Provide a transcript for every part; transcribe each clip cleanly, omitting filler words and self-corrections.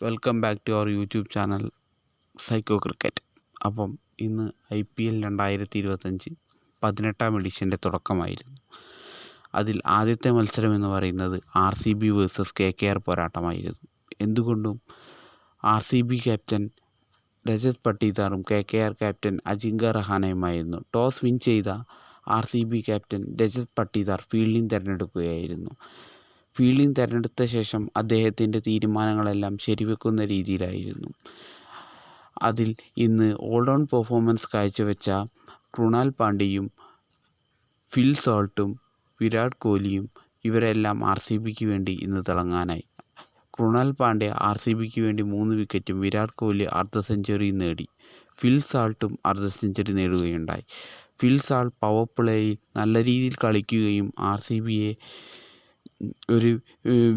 Welcome back to our YouTube channel psycho cricket. അപ്പം ഇന്ന് IPL 2025 18ാം എഡിഷൻ്റെ തുടക്കമായിരുന്നു. അതിൽ ആദ്യത്തെ മത്സരം എന്ന് പറയുന്നത് RCB വേഴ്സസ് KKR പോരാട്ടമായിരുന്നു. എന്തുകൊണ്ടും RCB ക്യാപ്റ്റൻ രജത് പട്ടീദാറും KKR ക്യാപ്റ്റൻ അജിങ്ക്യ രഹാനെയുമായിരുന്നു. ടോസ് വിൻ ചെയ്ത RCB captain Rajat Patidar fielding തിരഞ്ഞെടുക്കുകയായിരുന്നു. ഫീൽഡിംഗ് തിരഞ്ഞെടുത്ത ശേഷം അദ്ദേഹത്തിൻ്റെ തീരുമാനങ്ങളെല്ലാം ശരിവെക്കുന്ന രീതിയിലായിരുന്നു. അതിൽ ഇന്ന് ഓൾ റൗണ്ട് പെർഫോമൻസ് കാഴ്ചവെച്ച കൃണാൽ പാണ്ഡ്യയും ഫിൽ സോൾട്ടും വിരാട് കോഹ്ലിയും ഇവരെല്ലാം RCBക്ക് വേണ്ടി ഇന്ന് തിളങ്ങാനായി. കൃണാൽ പാണ്ഡ്യ RCBക്ക് വേണ്ടി 3 വിക്കറ്റും വിരാട് കോഹ്ലി അർദ്ധ സെഞ്ചുറിയും നേടി. ഫിൽ സോൾട്ടും അർദ്ധ സെഞ്ചുറി നേടുകയുണ്ടായി. ഫിൽ സോൾട്ട് പവർ പ്ലേയിൽ നല്ല രീതിയിൽ കളിക്കുകയും RCBയെ ഒരു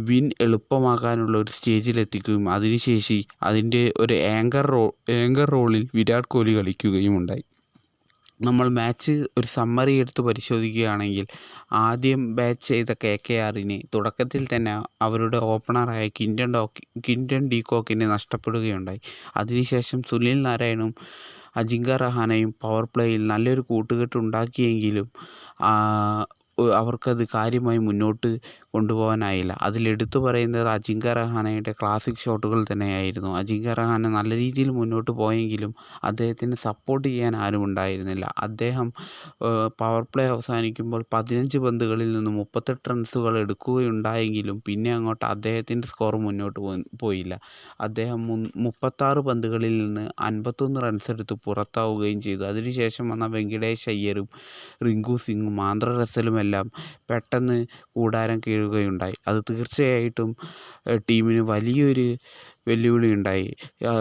വിൻ എളുപ്പമാക്കാനുള്ള ഒരു സ്റ്റേജിലെത്തിക്കുകയും അതിനുശേഷം അതിൻ്റെ ഒരു ആങ്കർ റോളിൽ വിരാട് കോഹ്ലി കളിക്കുകയും ഉണ്ടായി. നമ്മൾ മാച്ച് ഒരു സമ്മറി എടുത്ത് പരിശോധിക്കുകയാണെങ്കിൽ ആദ്യം ബാറ്റ് ചെയ്ത KKRന് തുടക്കത്തിൽ തന്നെ അവരുടെ ഓപ്പണറായ ക്വിൻ്റൺ ഡി കോക്കിനെ നഷ്ടപ്പെടുകയുണ്ടായി. അതിനുശേഷം സുനിൽ നാരായണും അജിങ്ക്യ രഹാനെയും പവർ പ്ലേയിൽ നല്ലൊരു കൂട്ടുകെട്ട് ഉണ്ടാക്കിയെങ്കിലും അവർക്കത് കാര്യമായി മുന്നോട്ട് കൊണ്ടുപോകാനായില്ല. അതിലെടുത്തു പറയുന്നത് അജിങ്ക്യ രഹാനെയുടെ ക്ലാസിക് ഷോട്ടുകൾ തന്നെയായിരുന്നു. അജിങ്ക്യ രഹാനെ നല്ല രീതിയിൽ മുന്നോട്ട് പോയെങ്കിലും അദ്ദേഹത്തിന് സപ്പോർട്ട് ചെയ്യാൻ ആരും ഉണ്ടായിരുന്നില്ല. അദ്ദേഹം പവർ പ്ലേ അവസാനിക്കുമ്പോൾ 15 പന്തുകളിൽ നിന്ന് 38 റൺസുകൾ എടുക്കുകയുണ്ടായെങ്കിലും പിന്നെ അങ്ങോട്ട് അദ്ദേഹത്തിൻ്റെ സ്കോർ മുന്നോട്ട് പോയില്ല. അദ്ദേഹം 36 പന്തുകളിൽ നിന്ന് 51 റൺസ് എടുത്ത് പുറത്താവുകയും ചെയ്തു. അതിനുശേഷം വന്ന വെങ്കിടേഷ് അയ്യരും റിങ്കു സിങ്ങും ആന്ധ്ര റസലുമെല്ലാം പെട്ടെന്ന് കൂടാരം കീഴുകയുണ്ടായി. അത് തീർച്ചയായിട്ടും ടീമിന് വലിയൊരു വെല്ലുവിളി ഉണ്ടായി.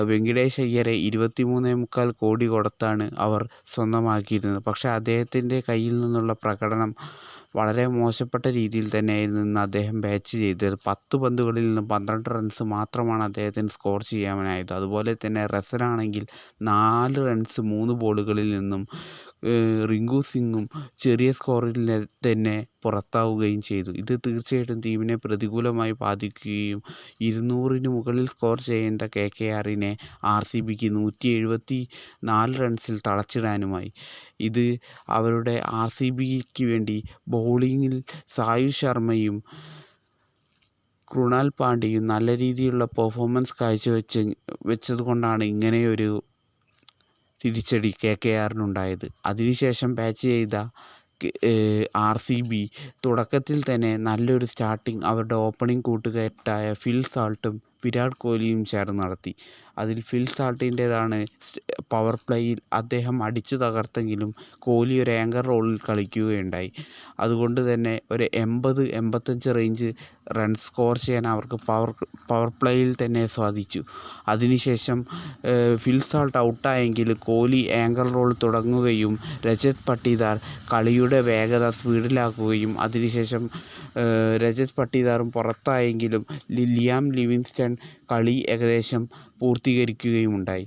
വെങ്കിടേഷ് അയ്യരെ 23.25 കോടി കൊടുത്താണ് അവർ സ്വന്തമാക്കിയിരുന്നത്. പക്ഷേ അദ്ദേഹത്തിൻ്റെ കയ്യിൽ നിന്നുള്ള പ്രകടനം വളരെ മോശപ്പെട്ട രീതിയിൽ തന്നെയായിരുന്നു ഇന്ന് അദ്ദേഹം ബാറ്റ് ചെയ്തത്. 10 പന്തുകളിൽ നിന്ന് 12 റൺസ് മാത്രമാണ് അദ്ദേഹത്തിന് സ്കോർ ചെയ്യാനായത്. അതുപോലെ തന്നെ റസലാണെങ്കിൽ 4 റൺസ് 3 ബോളുകളിൽ നിന്നും റിങ്കു സിങ്ങും ചെറിയ സ്കോറിൽ തന്നെ പുറത്താവുകയും ചെയ്തു. ഇത് തീർച്ചയായിട്ടും ടീമിനെ പ്രതികൂലമായി ബാധിക്കുകയും 200-ന് മുകളിൽ സ്കോർ ചെയ്യേണ്ട KKRനെ RCBക്ക് 174 റൺസിൽ തളച്ചിടാനുമായി. ഇത് അവരുടെ RCBക്ക് വേണ്ടി ബൗളിങ്ങിൽ സായു ശർമ്മയും കൃണാൽ പാണ്ഡ്യയും നല്ല രീതിയിലുള്ള പെർഫോമൻസ് കാഴ്ചവെച്ചത് കൊണ്ടാണ് ഇങ്ങനെയൊരു തിരിച്ചടി KKRനുണ്ടായത്. അതിനുശേഷം ബാറ്റ് ചെയ്ത RCB തുടക്കത്തിൽ തന്നെ നല്ലൊരു സ്റ്റാർട്ടിങ് അവരുടെ ഓപ്പണിംഗ് കൂട്ടുകെട്ടായ ഫിൽ സോൾട്ടും വിരാട് കോഹ്ലിയും ചേർന്ന് നടത്തി. അതിൽ ഫിൽ സോൾട്ടിൻ്റേതാണ് പവർ പ്ലേയിൽ അദ്ദേഹം അടിച്ചു തകർത്തെങ്കിലും കോഹ്ലി ഒരു ആങ്കർ റോളിൽ കളിക്കുകയുണ്ടായി. അതുകൊണ്ട് തന്നെ ഒരു 80-85 റേഞ്ച് റൺസ് സ്കോർ ചെയ്യാൻ അവർക്ക് പവർ പ്ലേയിൽ തന്നെ സാധിച്ചു. അതിനുശേഷം ഫിൽ സോൾട്ട് ഔട്ടായെങ്കിൽ കോഹ്ലി ആങ്കർ റോൾ തുടങ്ങുകയും രജത് പട്ടീദാർ കളിയുടെ വേഗത സ്പീഡിലാക്കുകയും അതിനുശേഷം രജത് പട്ടീദാറും പുറത്തായെങ്കിലും ലിയാം ലിവിങ്സ്റ്റൺ കളി ഏകദേശം പൂർത്തീകരിക്കുകയും ഉണ്ടായി.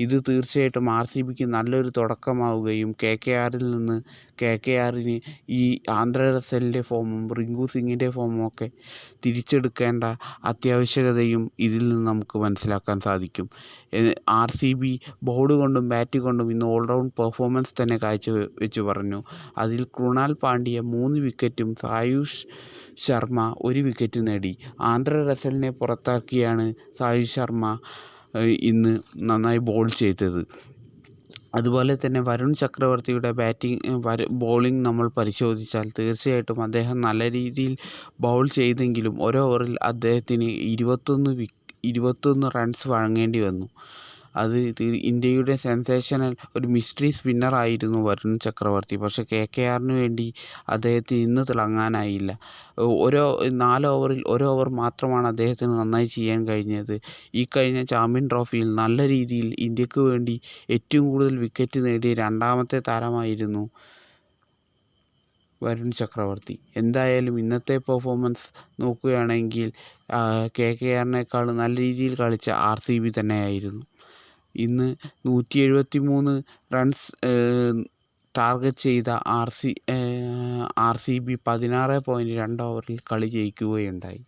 ഇത് തീർച്ചയായിട്ടും RCBക്ക് നല്ലൊരു തുടക്കമാവുകയും KKRന് ഈ ആന്ധ്ര റസലിൻ്റെ ഫോമും റിങ്കു സിങ്ങിൻ്റെ ഫോമും ഒക്കെ തിരിച്ചെടുക്കേണ്ട അത്യാവശ്യകതയും ഇതിൽ നിന്ന് നമുക്ക് മനസ്സിലാക്കാൻ സാധിക്കും. RCB ബോൾ കൊണ്ടും ബാറ്റ് കൊണ്ടും ഇന്ന് ഓൾ റൗണ്ട് പെർഫോമൻസ് തന്നെ കാഴ്ചവെച്ച് പറഞ്ഞു. അതിൽ കൃണാൽ പാണ്ഡ്യ 3 വിക്കറ്റും സായുഷ് ശർമ്മ 1 വിക്കറ്റ് നേടി. ആന്ധ്ര റസലിനെ പുറത്താക്കിയാണ് സായുഷ് ശർമ്മ ഇന്ന് നന്നായി ബോൾ ചെയ്തത്. അതുപോലെ തന്നെ വരുൺ ചക്രവർത്തിയുടെ ബോളിംഗ് നമ്മൾ പരിശോധിച്ചാൽ തീർച്ചയായിട്ടും അദ്ദേഹം നല്ല രീതിയിൽ ബൗൾ ചെയ്തെങ്കിലും ഒരു ഓവറിൽ അദ്ദേഹത്തിന് 21 റൺസ് വഴങ്ങേണ്ടി വന്നു. അത് ഇന്ത്യയുടെ സെൻസേഷണൽ ഒരു മിസ്റ്ററി സ്പിന്നറായിരുന്നു വരുൺ ചക്രവർത്തി. പക്ഷേ KKRന് വേണ്ടി അദ്ദേഹത്തിന് ഇന്ന് തിളങ്ങാനായില്ല. 4 ഓവറിൽ 1 ഓവർ മാത്രമാണ് അദ്ദേഹത്തിന് നന്നായി ചെയ്യാൻ കഴിഞ്ഞത്. ഈ കഴിഞ്ഞ ചാമ്പ്യൻ ട്രോഫിയിൽ നല്ല രീതിയിൽ ഇന്ത്യക്ക് വേണ്ടി ഏറ്റവും കൂടുതൽ വിക്കറ്റ് നേടിയ 2ാമത്തെ താരമായിരുന്നു വരുൺ ചക്രവർത്തി. എന്തായാലും ഇന്നത്തെ പെർഫോമൻസ് നോക്കുകയാണെങ്കിൽ KKRനേക്കാൾ നല്ല രീതിയിൽ കളിച്ച RCB തന്നെയായിരുന്നു. ഇന്ന് 173 റൺസ് ടാർഗറ്റ് ചെയ്ത RCB 16.2 ഓവറിൽ കളി ജയിക്കുകയുണ്ടായി.